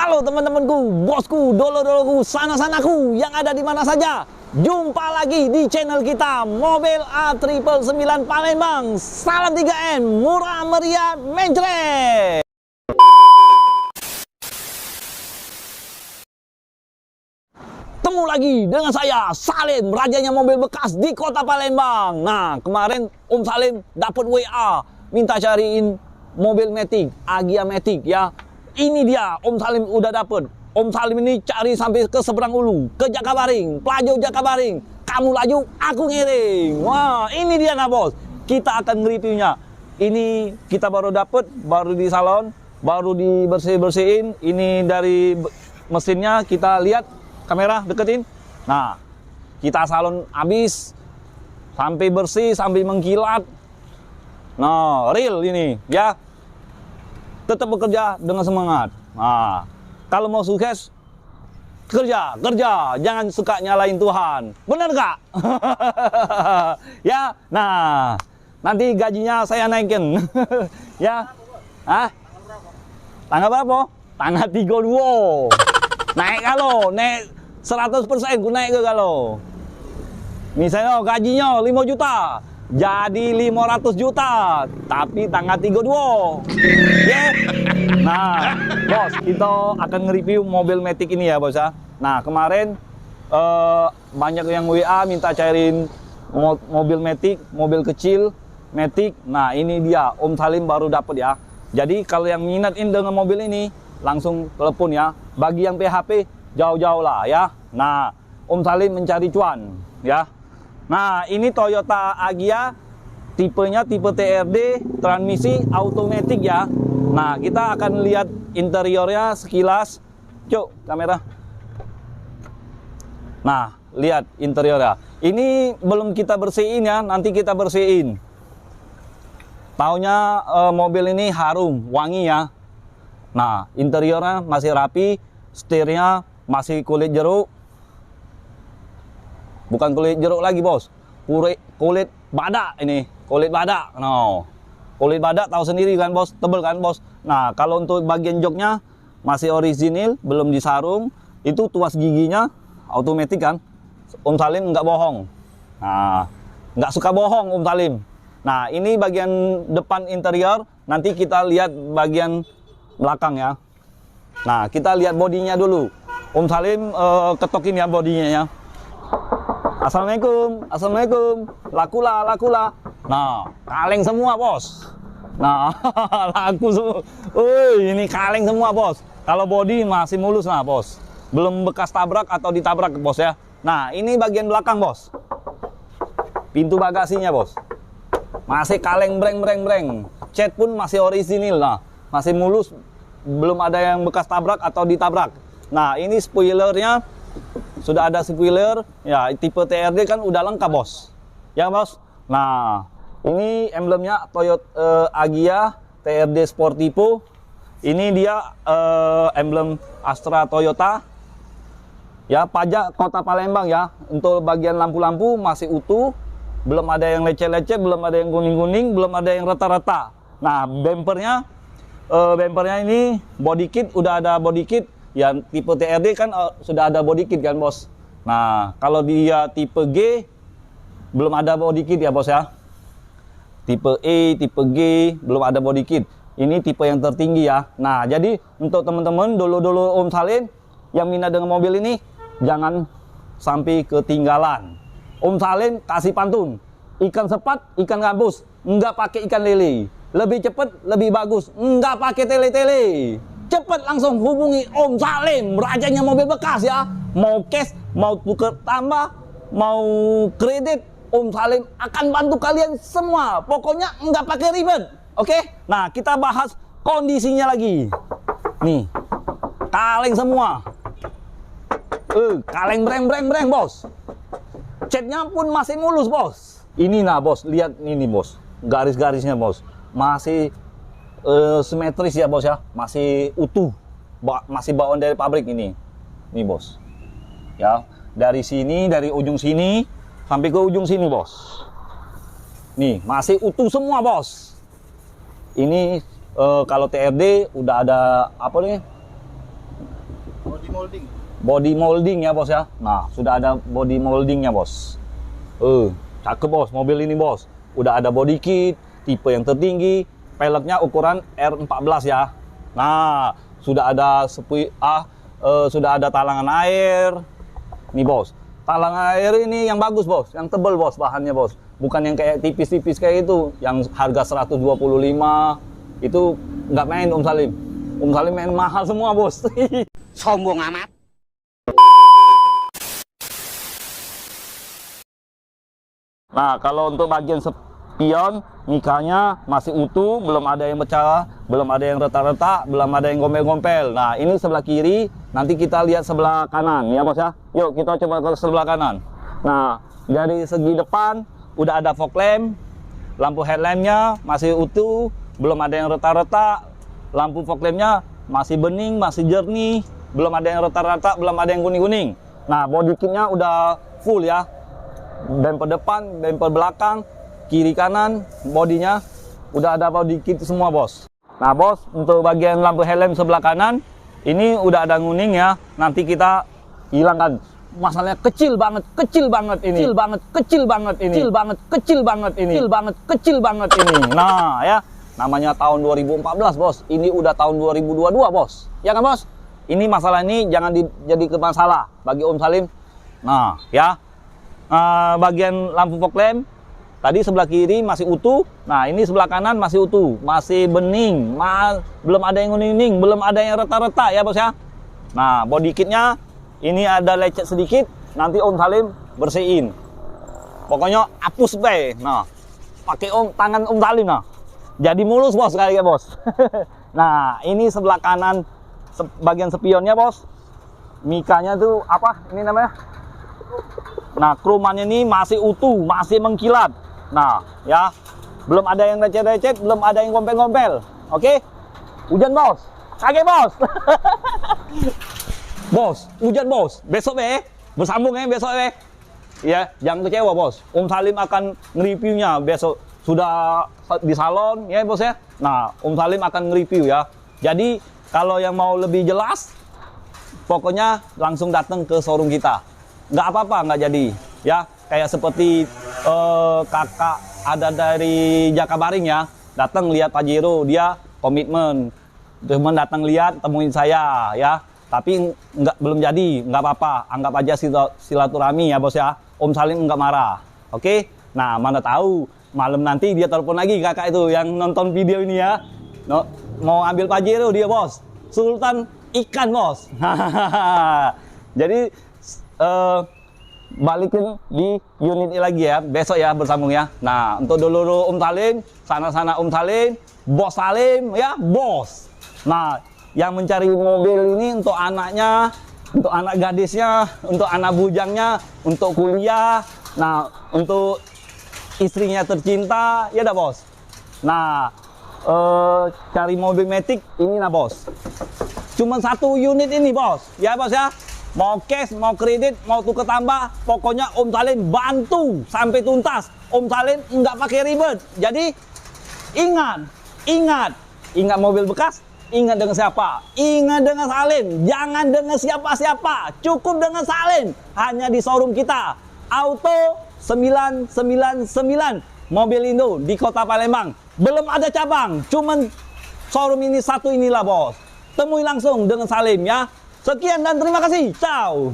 Halo teman-temanku, bosku, dolo-doloku, sana-sanaku yang ada di mana saja. Jumpa lagi di channel kita Mobil A999 Palembang. Salam 3M, murah meriah mencret. Temu lagi dengan saya Salim, rajanya mobil bekas di kota Palembang. Nah, kemarin Om Salim dapat WA minta cariin mobil Matic, Agya Matic ya. Ini dia, Om Salim udah dapet. Om Salim ini cari sampai ke seberang Ulu, ke Jakabaring, Pelaju Jakabaring. Kamu laju, aku ngiring. Wah, ini dia nah bos. Kita akan nge-reviewnya. Ini kita baru dapet, baru di salon, baru dibersih-bersihin. Ini dari mesinnya, kita lihat kamera deketin. Nah, kita salon habis, sampai bersih, sampai mengkilat. Nah, real ini ya. Tetap bekerja dengan semangat. Nah, kalau mau sukses, kerja, jangan suka nyalain Tuhan. Bener nggak? Ya, nah, nanti gajinya saya naikin. Ya, tanggal berapa? Tanggal 32. Naik kalau, naik 100%, ku naik ke kalau. Misalnya gajinya 5 juta. Jadi 500 juta, tapi tanggal 32. Yeah. Nah, bos, kita akan nge-review mobil Matic ini ya, bos ya. Nah, kemarin banyak yang WA minta cariin mobil Matic, mobil kecil Matic. Nah, ini dia, Om Salim baru dapat ya. Jadi kalau yang minatin dengan mobil ini, langsung telepon ya. Bagi yang PHP, jauh-jauh lah ya. Nah, Om Salim mencari cuan ya. Nah, ini Toyota Agya, tipenya tipe TRD, transmisi automatic ya. Nah, kita akan lihat interiornya sekilas. Cuk, kamera. Nah, lihat interiornya. Ini belum kita bersihin ya, nanti kita bersihin. Taunya mobil ini harum, wangi ya. Nah, interiornya masih rapi, setirnya masih kulit jeruk. Bukan kulit jeruk lagi bos, kulit badak ini, kulit badak. No, kulit badak tahu sendiri kan bos, tebel kan bos. Nah, kalau untuk bagian joknya masih orisinil, belum disarung. Itu tuas giginya otomatis kan. Om Salim nggak bohong. Nah, nggak suka bohong Om Salim. Nah, ini bagian depan interior. Nanti kita lihat bagian belakang ya. Nah, kita lihat bodinya dulu. Om Salim ketokin ya bodinya ya. Assalamualaikum, assalamualaikum, lakula. Nah, kaleng semua bos. Nah, laku semua. Ini kaleng semua bos. Kalau bodi masih mulus nah bos. Belum bekas tabrak atau ditabrak bos ya. Nah, ini bagian belakang bos. Pintu bagasinya bos. Masih kaleng breng. Cat pun masih orisinil nah. Masih mulus. Belum ada yang bekas tabrak atau ditabrak. Nah, ini spoilernya. Sudah ada spoiler, ya tipe TRD kan udah lengkap bos, ya bos. Nah, ini emblemnya Toyota Agya TRD Sportivo. Ini dia emblem Astra Toyota. Ya, pajak kota Palembang ya. Untuk bagian lampu-lampu masih utuh, belum ada yang lecet-lecet, belum ada yang kuning-kuning, belum ada yang rata-rata. Nah, bempernya ini body kit, udah ada body kit. Ya, tipe TRD kan sudah ada body kit kan bos. Nah, kalau dia tipe G belum ada body kit ya bos ya. Tipe E, tipe G belum ada body kit. Ini tipe yang tertinggi ya. Nah, jadi untuk teman-teman dulu Om Salim yang minat dengan mobil ini, jangan sampai ketinggalan. Om Salim kasih pantun, ikan sepat, ikan gabus, enggak pakai ikan lele. Lebih cepat, lebih bagus, enggak pakai tele-tele. Cepat langsung hubungi Om Salim, rajanya mobil bekas ya. Mau cash, mau tuker tambah, mau kredit, Om Salim akan bantu kalian semua. Pokoknya nggak pakai ribet, oke? Nah, kita bahas kondisinya lagi. Nih, kaleng semua. Kaleng breng bos. Catnya pun masih mulus bos. Ini nah bos, lihat ini bos, garis-garisnya bos, masih simetris ya bos ya, masih utuh, masih bawaan dari pabrik ini bos ya. Dari sini, dari ujung sini sampai ke ujung sini bos, nih masih utuh semua bos. Ini kalau TRD udah ada apa nih, molding. Body molding ya bos ya. Nah, sudah ada body moldingnya bos. Cakep bos, mobil ini bos. Udah ada body kit, tipe yang tertinggi, peleknya ukuran R14 ya. Nah, sudah ada sudah ada talangan air. Nih bos, talangan air ini yang bagus bos, yang tebel bos bahannya bos. Bukan yang kayak tipis-tipis kayak itu, yang harga 125. Itu nggak main Om Salim. Om Salim main mahal semua bos. Sombong amat. Nah, kalau untuk bagian spion, mikanya masih utuh, belum ada yang pecah, belum ada yang retak-retak, belum ada yang gompel-gompel. Nah, ini sebelah kiri, nanti kita lihat sebelah kanan ya bos ya. Yuk kita coba ke sebelah kanan. Nah, dari segi depan udah ada fog lamp, lampu headlampnya masih utuh, belum ada yang retak-retak, lampu fog lampnya masih bening, masih jernih, belum ada yang retak-retak, belum ada yang kuning-kuning. Nah, body kitnya udah full ya. Bumper depan, bumper belakang, kiri kanan, bodinya udah ada body kit semua bos. Nah bos, untuk bagian lampu headlamp sebelah kanan ini udah ada kuning ya. Nanti kita hilangkan. Masalahnya kecil banget ini. Kecil banget ini. Nah ya, namanya tahun 2014 bos. Ini udah tahun 2022 bos. Ya kan bos? Ini masalah ini jangan jadi masalah bagi Om Salim. Nah ya. Bagian lampu fog lamp tadi sebelah kiri masih utuh. Nah ini sebelah kanan masih utuh, masih bening, belum ada yang kuning-kuning, belum ada yang retak-retak ya bos ya. Nah body kitnya ini ada lecet sedikit, nanti Om Salim bersihin. Pokoknya hapus be. Nah pakai tangan Om Salim nah, jadi mulus bos kali ya bos. Nah ini sebelah kanan bagian spionnya bos, mikanya tuh apa ini namanya? Nah, kromannya ini masih utuh, masih mengkilat. Nah, ya, belum ada yang lecet-lecet, belum ada yang gompel-gompel. Oke? Hujan, bos. Kaget, bos. Bos, hujan, bos. Besok, bersambung ya besok, ya, jangan kecewa, bos. Om Salim akan nge-reviewnya besok. Sudah di salon, ya, bos ya. Nah, Om Salim akan nge-review ya. Jadi, kalau yang mau lebih jelas, pokoknya langsung datang ke showroom kita. Nggak apa-apa, nggak jadi ya, kayak seperti kakak ada dari Jakabaring ya, datang lihat Pajero, dia komitmen cuma datang lihat temuin saya ya, tapi belum jadi, nggak apa-apa, anggap aja silaturahmi ya bos ya. Om Salim nggak marah. Oke, nah mana tahu malam nanti dia telepon lagi kakak itu yang nonton video ini ya, mau ambil Pajero dia bos, Sultan ikan bos. Jadi balikin di unit ini lagi ya, besok ya bersambung ya. Nah untuk dulu Om Salim, sana-sana Om Salim, Bos Salim ya, bos. Nah yang mencari mobil ini untuk anaknya, untuk anak gadisnya, untuk anak bujangnya, untuk kuliah, nah untuk istrinya tercinta, ya dah bos. Nah cari mobil matic ini nah bos, cuman satu unit ini bos, ya bos ya. Mau cash, mau kredit, mau tukar tambah, pokoknya Om Salim bantu sampai tuntas. Om Salim nggak pakai ribet. Jadi ingat mobil bekas, ingat dengan siapa? Ingat dengan Salim, jangan dengan siapa-siapa. Cukup dengan Salim, hanya di showroom kita. Auto 999 Mobil Indo di Kota Palembang. Belum ada cabang, cuman showroom ini satu inilah bos. Temui langsung dengan Salim ya. Sekian dan terima kasih. Ciao.